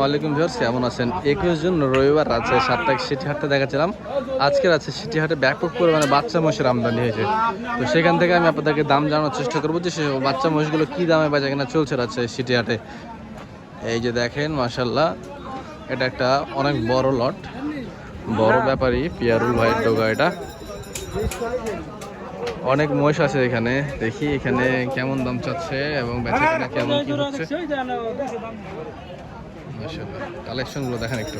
আলাইকুম ভিউয়ার্স, কেমন আছেন? 21 জুন রবিবার রাজশাহী সাপ্তাহিক সিটি হাটে দেখাচ্ছিলাম। আজকে রাজশাহী সিটি হাটে ব্যাপক পরিমাণে বাচ্চা মহিষের আমদানি হয়েছে। তো সেখান থেকে আমি আপনাদেরকে দাম জানানোর চেষ্টা করবো যে সে বাচ্চা মহিষগুলো কী দামে বেচা কেনা চলছে রাজশাহী সিটি হাটে। এই যে দেখেন, মাশাল্লাহ, এটা একটা অনেক বড় লট, বড় ব্যাপারী পিয়ারুল ভাইয়ের ডোগা। এটা অনেক মহিষ আছে এখানে। দেখি এখানে কেমন দাম চাচ্ছে এবং বেচা কেনা কেমন কি হচ্ছে। কালেকশন গুলো দেখেন একটু।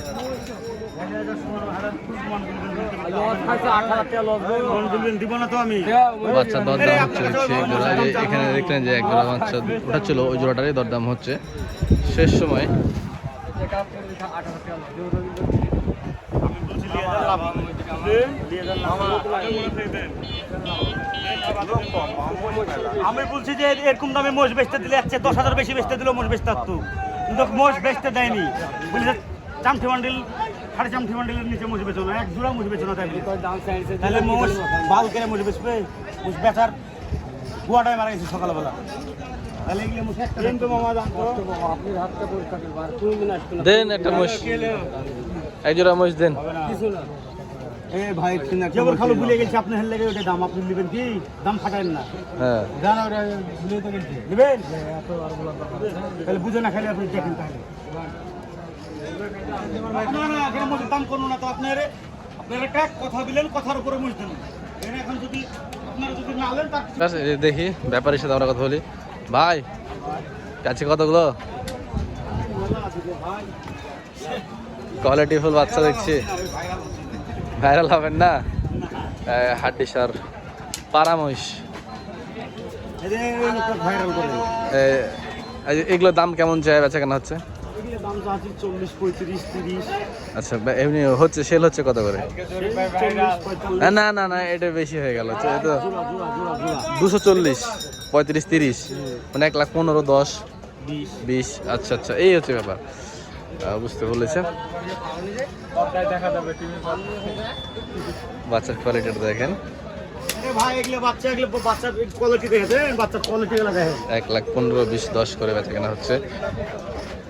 বাচ্চা দরদাম হচ্ছে এখানে দেখলেন যে এক জোড়া বাচ্চা উঠাচ্ছিল, ওই জোড়াটারই দরদাম হচ্ছে শেষ সময়। আমি বলছি যে এরকম দামে মোষ বেচতে দিলে 10,000 বেশি বেচতে দিলেও মোষ বেচতে পারতো, কিন্তু মোষ বেচতে দেয়নি। বলছে চামঠি বান্ডিল, 3.5 বান্ডিলের নিচে মোষ বেচো না, এক জোড়া মোষ বেচো না। তাহলে মোষ বাল কেড়ে মোষ বেচবে? মোষ বেচার গুয়াটায় মারা গেছে সকালবেলা। দেন একটা মোষ, এক জোড়া মোষ দেন। খালো ভুলে গেছি আপনার লেগে ওটা দাম, আপনি নেবেন কি? দাম ফাটাইন না। হ্যাঁ নেবেন, তাহলে বুঝে না খালি আপনি দেখেন। তাহলে দাম করবো না তো আপনার একটা কথা দিলেন, কথার উপরে মুছ দেন। এখন যদি আপনারা যদি না নেন দেখি ব্যাপারীর সাথে আমরা কথা বলি। ভাই কাছে কতগুলো কোয়ালিটি ফুল বাচ্চা দেখছি, ভাইরাল হবেন না? হাড্ডি সার পাড়া মহিষ, এগুলোর দাম কেমন চাই বেচা কেনা হচ্ছে? আচ্ছা, এমনি হচ্ছে সেল হচ্ছে কত করে? না না না, এটা বেশি হয়ে গেল। 240, 35, 30, মানে 1,15,000, 10, 20। আচ্ছা আচ্ছা, এই হচ্ছে ব্যাপার, বুঝতে বলেছেন। বাচ্চার কোয়ালিটিটা দেখেন, 1,15,000, 20, 10 করে বেচা কেনা হচ্ছে।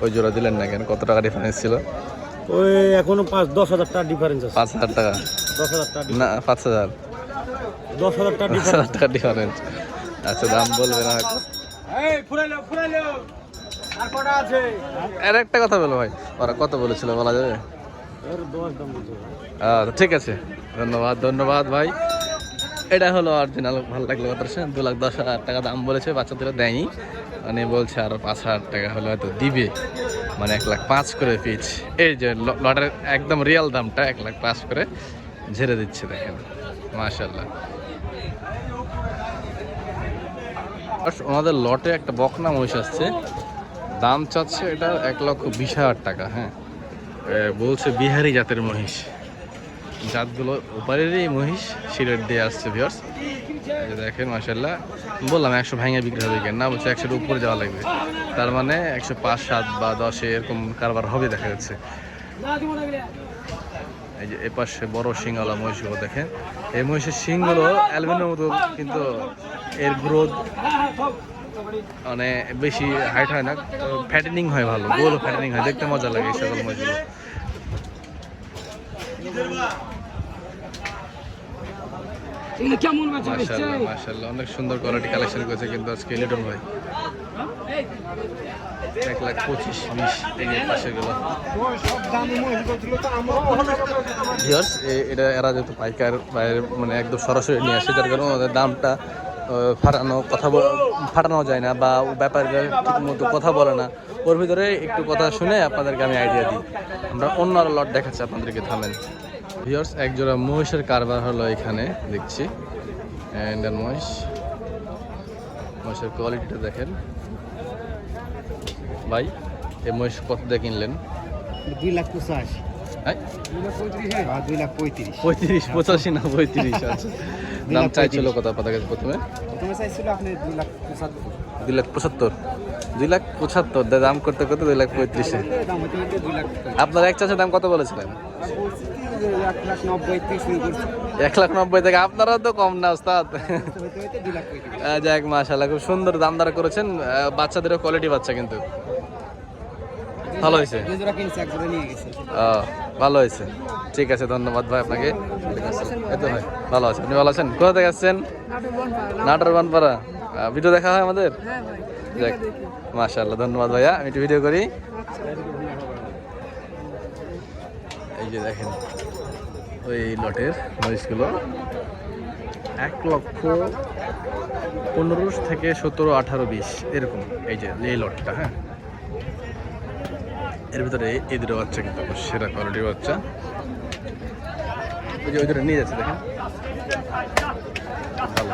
ওই জোড়া দিলেন না কেন? কত টাকা ডিফারেন্স ছিল? ওই এখনো 10,000 টাকা ডিফারেন্স আছে। 5,000 টাকা? 10,000 টাকা না, 5,000, 10,000 টাকা 5,000 টাকা ডিফারেন্স। আচ্ছা, দাম বলবে না হয়তো। আর একটা কথা বলো ভাই, ওরা কত বলেছিল বলা যাবে? ঠিক আছে, ধন্যবাদ ধন্যবাদ ভাই। এটা হলো অরিজিনাল, ভালো লাগলো কথা। 2,10,000 টাকা দাম বলেছে, বাচ্চাদের দেয়নি, মানে বলছে আরো 5,000 টাকা হলে হয়তো দিবে, মানে 1,05,000 করে পিচ। এই যে লটের একদম রিয়েল দামটা 1,05,000 করে ঝেড়ে দিচ্ছে, দেখেন মাশাআল্লাহ। ওনাদের লটে একটা বকনা মহিষ আসছে, দাম চাচ্ছে এটা 1,20,000 টাকা। হ্যাঁ, বলছে বিহারি জাতের মহিষ, জাতগুলো ওপারেরই মহিষ, সিলেট দিয়ে আসছে ভিউয়ার্স। দেখেন মাশাআল্লাহ, বললাম 100 ভাঙে বিক্রি হবে কেন না, বলছে 100-এর উপরে যাওয়া লাগবে, তার মানে 105, 7 বা 10 এরকম কারবার হবে দেখা যাচ্ছে। এই যে এপাশে বড় শিংওয়ালা মহিষগুলো দেখেন, এই মহিষের শিংগুলো অ্যালবিনোর মতো, কিন্তু এর গ্রোথ মানে বেশি হাইট হয় না, ফ্যাটেনিং হয় ভালো, গোল ফ্যাটেনিং হয়, দেখতে মজা লাগে এই সকল মহিষগুলো। মাশাআল্লাহ, অনেক সুন্দর কোয়ালিটি কালেকশন করেছে কিন্তু আজকে লিটন ভাই। 1,25,000, 20 এই পাশে গেল। এটা এরা যেহেতু পাইকার বাইরে, মানে একদম সরাসরি নিয়ে আসে, যার কারণে ওদের দামটা ফাটানো যায় না, বা ব্যাপারীরা ঠিক মতো কথা বলে না। ওর ভিতরে একটু কথা শুনে আপনাদেরকে আমি আইডিয়া দিই। আমরা অন্য আরো লট দেখাচ্ছি আপনাদেরকে, থামেন। ভিউয়ার্স, এক জোড়া মহিষের কারবার হলো এখানে দেখছি। মহিষের কোয়ালিটিটা দেখেন ভাই। এই মহিষ কত দিয়ে কিনলেন? 2,85,000। 35, 85 না 35? আচ্ছা, দাম চাইছিল কত আপনাদের কাছে? প্রথমে চাইছিল আপনি 2,75,000, 2,75,000 দাম করতে করতে 2,35,000। আপনার এক চাষের দাম কত বলেছিলেন? 1,90,000 থেকে। আপনারা তো কম না ওস্তাদ। যাক মাশাআল্লাহ, খুব সুন্দর দাম দর করেছেন। বাচ্চাদেরও কোয়ালিটি বাচ্চা কিন্তু। ভালো হয়েছে। দুই জোড়া কিনছে, এক জোড়া নিয়ে গেছে। ভালো হয়েছে, ঠিক আছে, ধন্যবাদ ভাই আপনাকে। এই তো ভাই ভালো আছেন, আপনি ভালো আছেন? কোথা থেকে আসছেন? নাটোর বানপাড়া। ভিডিও দেখা হয় আমাদের? দেখ, মাশাআল্লাহ, ধন্যবাদ ভাইয়া, আমি একটু ভিডিও করি। এই যে দেখেন ওই লটের মহিষগুলো 1,15,000 থেকে 17, 18, 20 এরকম। এই যে এই লটটা, হ্যাঁ, এর ভিতরে এই দুটো বাচ্চা কিন্তু সেরা কোয়ালিটির বাচ্চা। ওই যে ওই দুটো নিয়ে যাচ্ছে, দেখেন ভালো।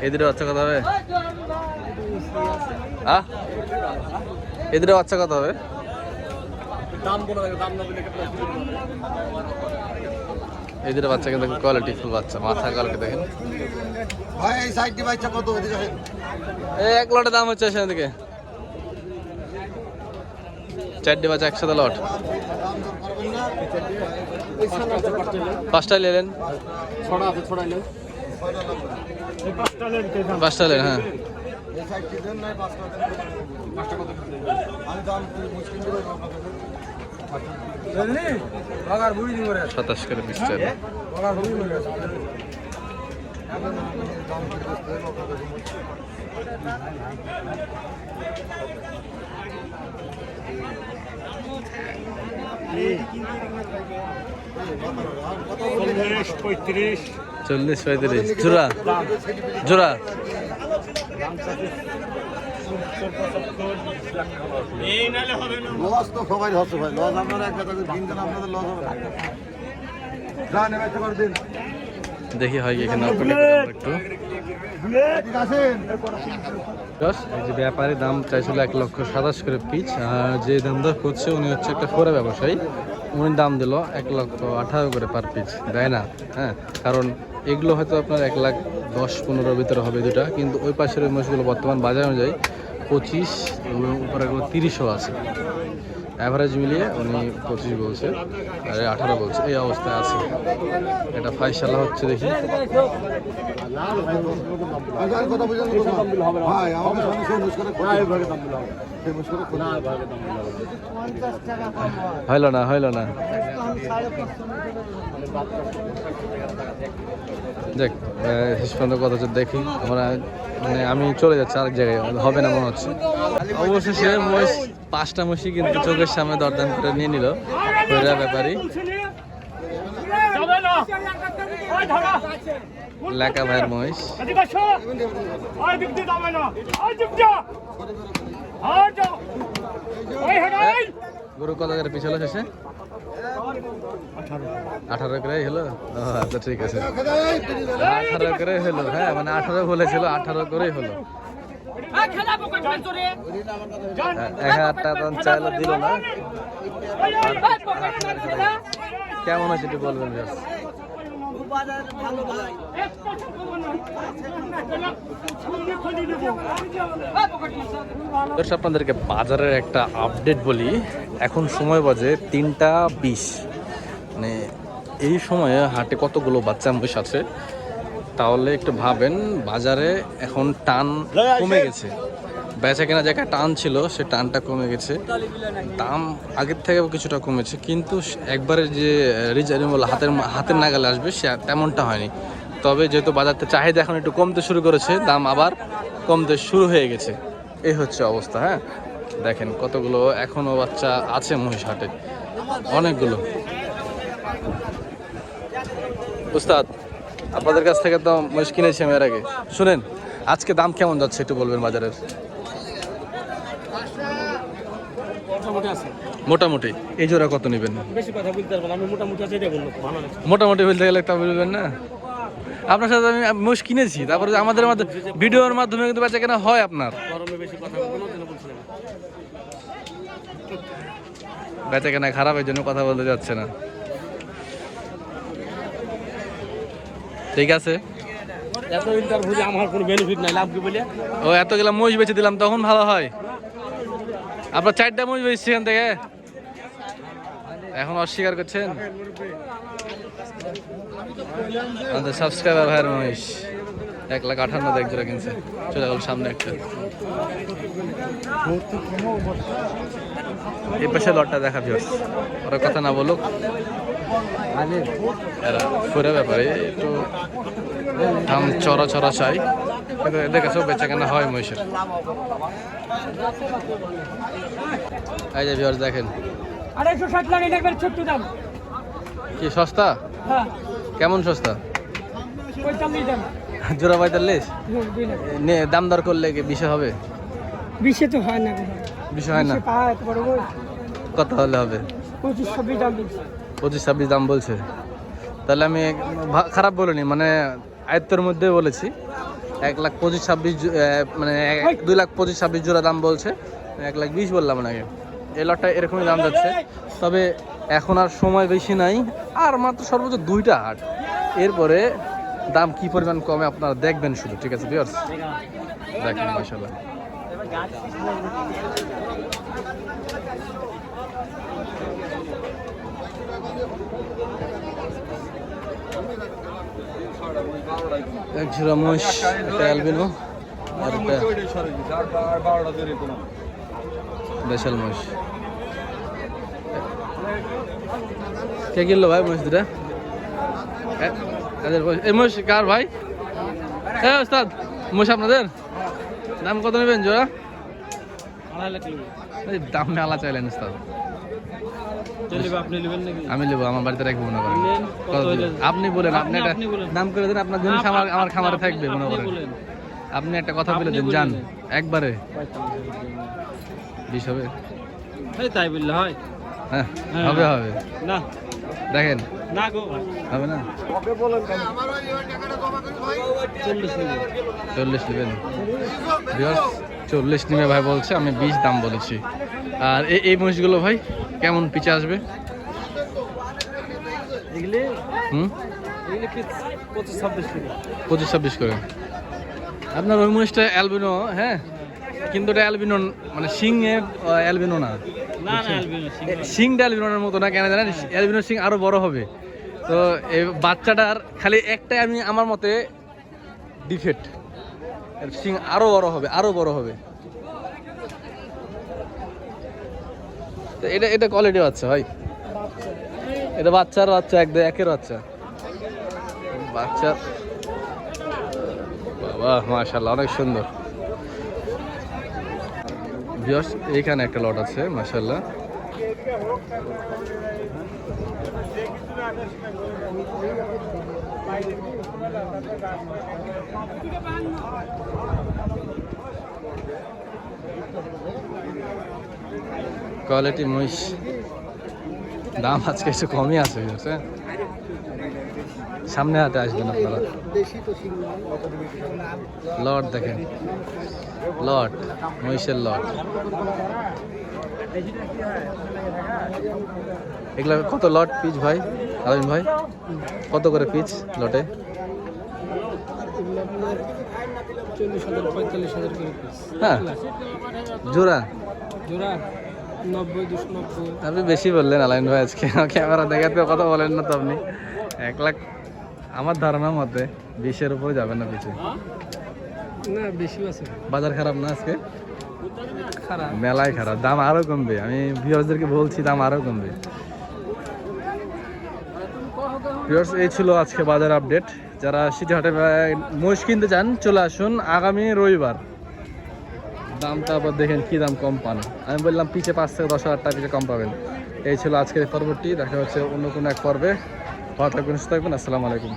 এই দুটো বাচ্চা কত হবে? এই দুটো বাচ্চা কত হবে? এই দুটো বাচ্চা কিন্তু কোয়ালিটি ফুল বাচ্চা, মাথা কোয়ালিটি দেখেন ভাই এই সাইডটি বাচ্চা কত ওদিকে? এই এক লটের দাম হচ্ছে সেদিকে 4টি বাচ্চা একসাথে লট। 5টা নিলেন? 5টা নিলেন, হ্যাঁ। 27 করে 20 টাকা। পঁয়ত্রিশ 40, 35 জোড়া জোড়া। লস তো সবাই হচ্ছে ভাই, লস আপনারা এক কথা কিনতেন, আপনাদের লস হবে না। জান এবার তো করে দিন, দেখি হয় কি এখানে একটু এই যে ব্যাপারী দাম চাইছিল 1,27,000 করে পিচ, আর যে দামদার করছে উনি হচ্ছে একটা ফোরা ব্যবসায়ী, উনি দাম দিল 1,18,000 করে পার পিচ, দেয় না, হ্যাঁ, কারণ এগুলো হয়তো আপনার 1,10-15 ভিতরে হবে দুটা, কিন্তু ওই পাশের ওই মাছগুলো বর্তমান বাজার অনুযায়ী 25 এবং উপরে 30ও আছে, অ্যাভারেজ মিলিয়ে উনি 25 বলছে আর 18 বলছে, এই অবস্থায় আছে। এটা ফাইসালা হচ্ছে, দেখি কথা বুঝলেন ভাই, আমাকে সঙ্গে সে মুশকিলে হইল না দেখ শেষ পর্যন্ত কথা হচ্ছে, দেখি আমরা, মানে আমি চলে যাচ্ছি আরেক জায়গায়, হবে না মনে হচ্ছে। অবশেষে মহিষ 5টা মহিষই কিন্তু চোখের সামনে দরদাম করে নিয়ে নিল ব্যাপারী। লেখা ভাইয়ের মহিষ, গরু কত করে পিছালো শেষে? 18 করে হলো, আচ্ছা ঠিক আছে, 18 করে হলো, হ্যাঁ, মানে 18 বলেছিল, 18 করেই হলো। 1000 টাকা চাইলো, দিল না। কেমন আছে একটু বলবেন? আপনাদেরকে বাজারের একটা আপডেট বলি, এখন সময় বাজে 3টা 20, মানে এই সময়ে হাটে কতগুলো বাচ্চা মহিষ আছে তাহলে একটু ভাবেন। বাজারে এখন টান কমে গেছে, বেচা কেনা জায়গায় টান ছিল, সে টানটা কমে গেছে, দাম আগের থেকেও কিছুটা কমেছে, কিন্তু একবারে যে রিজনেবল হাতের নাগালে আসবে সে তেমনটা হয়নি। তবে যেহেতু বাজারতে চাহিদা এখন একটু কমতে শুরু করেছে, দাম আবার কমতে শুরু হয়ে গেছে, এই হচ্ছে অবস্থা। হ্যাঁ, দেখেন কতগুলো এখনও বাচ্চা আছে মহিষ হাটে, অনেকগুলো। উস্তাদ, আপনাদের কাছ থেকে তো মহিষ কিনেছি আমি এর আগে, শুনেন আজকে দাম কেমন যাচ্ছে একটু বলবেন বাজারের? মোটামুটি এই জোড়া কত নেবেন? বেশি কথা বলতে পারবো না, আমি মোটামুটি আছে এটা বলবো, ভালো লাগছে। মোটামুটি বলতে গেলে তা বলবেন না? আপনার সাথে আমি মোষ কিনেছি, তারপরে আমাদের ভিডিওর মাধ্যমে কিন্তু বেচা কেনা হয় আপনার। বেচা কেনা খারাপ, এই জন্য কথা বলতে যাচ্ছে না। ঠিক আছে, এত ইন্টারভিউ আমার কোনো বেনিফিট নাই, লাভ কি বলে? ও এত গেলাম মহিষ বেচে দিলাম, তখন ভালো হয়। আপনার 4টা মহিষ বেচছি এখান থেকে, এখন অস্বীকার করছেন। আমাদের সাবস্ক্রাইবার ভাইয়ের মহিষ 1,58,000 এক জোড়া কিনছে। চলে গেল সামনে একটা। এই পাশে লটটা দেখা ভিউয়ার্স, ওরা কথা না বলুক, এরা ফুরে ব্যাপারে একটু দাম চড়া চড়া চাই, কিন্তু এদের কাছেও বেচা কেনা হয় মহিষের। এই যে ভিউয়ার্স দেখেন 260 লাগে একবার ছোট্ট দাম। কি সস্তা? হ্যাঁ কেমন সস্তা? 45 দাম। জোড়া 45? 2 লাখ। দাম দর করলে কি বিষয় হবে? 20 তো হয় না, বিষয় হয় না। পায় এত বড় বড়। কত হলে হবে? 25-26 দাম দিচ্ছে। 25-26 দাম বলছে। তাহলে আমি খারাপ বলিনি, মানে আয়ত্তের মধ্যে বলেছি। 1,25,26 মানে 2,25,26 জোড়া দাম বলছে, 1,20,000 বললাম নাকি। এই লটটা এরকমই দাম যাচ্ছে। তবে এখন আর সময় বেশি নাই, আর মাত্র সর্বোচ্চ 2টা হাট, এরপরে দাম কি পরিমাণ কমে আপনারা দেখবেন শুধু। ঠিক আছে ভিউয়ার্স, দেখেন মাশাআল্লাহ। এক ঝুড়া মহিষ, একটা অ্যালবিনো আর একটা দেশাল মহিষ। কে কিনলো ভাই মহিষ দুটা? এই মহিষ কার ভাই? হ্যাঁ ওস্তাদ, মহিষ আপনাদের? দাম কত নেবেন জোড়া? দাম মেলা চাইলেন ওস্তাদ। আমি নেবো, আমার বাড়িতে রাখবো মনে করেন। আপনি বলেন, আপনি একটা দাম করে দেন, আপনার জিনিস আমার খামারে থাকবে মনে করেন। আপনি একটা কথা বলে দেন, যান একবারে 20 হবে? তাই বললে হয়? হ্যাঁ হবে হবে। না দেখেন না গো হবে না। 40 নেবেন? 40 নিবে ভাই বলছে, আমি 20 দাম বলেছি। আর এই মহিষগুলো ভাই কেমন পিছে আসবে? এগুলি হুম 25-26 করে। আপনার ওই মহিষটা অ্যালবিনো, হ্যাঁ, কিন্তু এটা অ্যালবিনো মানে সিং অ্যালবিনো না, সিংটা অ্যালবিনোর মতো না। কেন জানেন? অ্যালবিনো সিং আরো বড় হবে। তো এই বাচ্চাটার খালি একটাই আমি আমার মতে ডিফেক্ট, সিং আরো বড় হবে, আরো বড় হবে। তো এটা কোয়ালিটি বাচ্চা ভাই, এটা বাচ্চার বাচ্চা, একের বাচ্চা বাচ্চা। বাবা মাশাআল্লাহ, অনেক সুন্দর। ভিউয়ার্স এইখানে একটা লট আছে মাশাআল্লাহ। কোয়ালিটি মহিষ, দাম আজকে একটু কমই আছে। সামনে হাতে আসবেন আপনারা। লট দেখেন, লট মহিষের লট। এগুলা কত লট পিচ ভাই? আলামিন ভাই কত করে পিচ লটে? 40,000-45,000 করে পিস। হ্যাঁ জোড়া জোড়া 90-290। আপনি বেশি বললেন আলামিন ভাই আজকে। ক্যামেরা দেখাতে কথা বলেন না তো আপনি। 1 লাখ আমার ধারণা মতে 20-এর উপরে যাবেন না পিছে। না বেশি আছে। বাজার খারাপ না আজকে? খারাপ, মেলায় খারাপ, দাম আরো কমবে। আমি ভিউয়ার্সদেরকে বলছি দাম আরো কমবে। ভিউয়ার্স এই ছিল আজকে বাজার আপডেট। যারা সিটি হাটে মহিষ কিনতে চান চলে আসুন আগামী রবিবার। দামটা আবার দেখেন কি দাম কম পান। আমি বললাম পিছে 5 থেকে 10,000 টাকা পিছে কম পাবেন। এই ছিল আজকের পর্বটি। দেখা হচ্ছে অন্য কোনো এক পর্বে। ভালো থাকবেন, সুস্থ থাকবেন। আসসালামু আলাইকুম।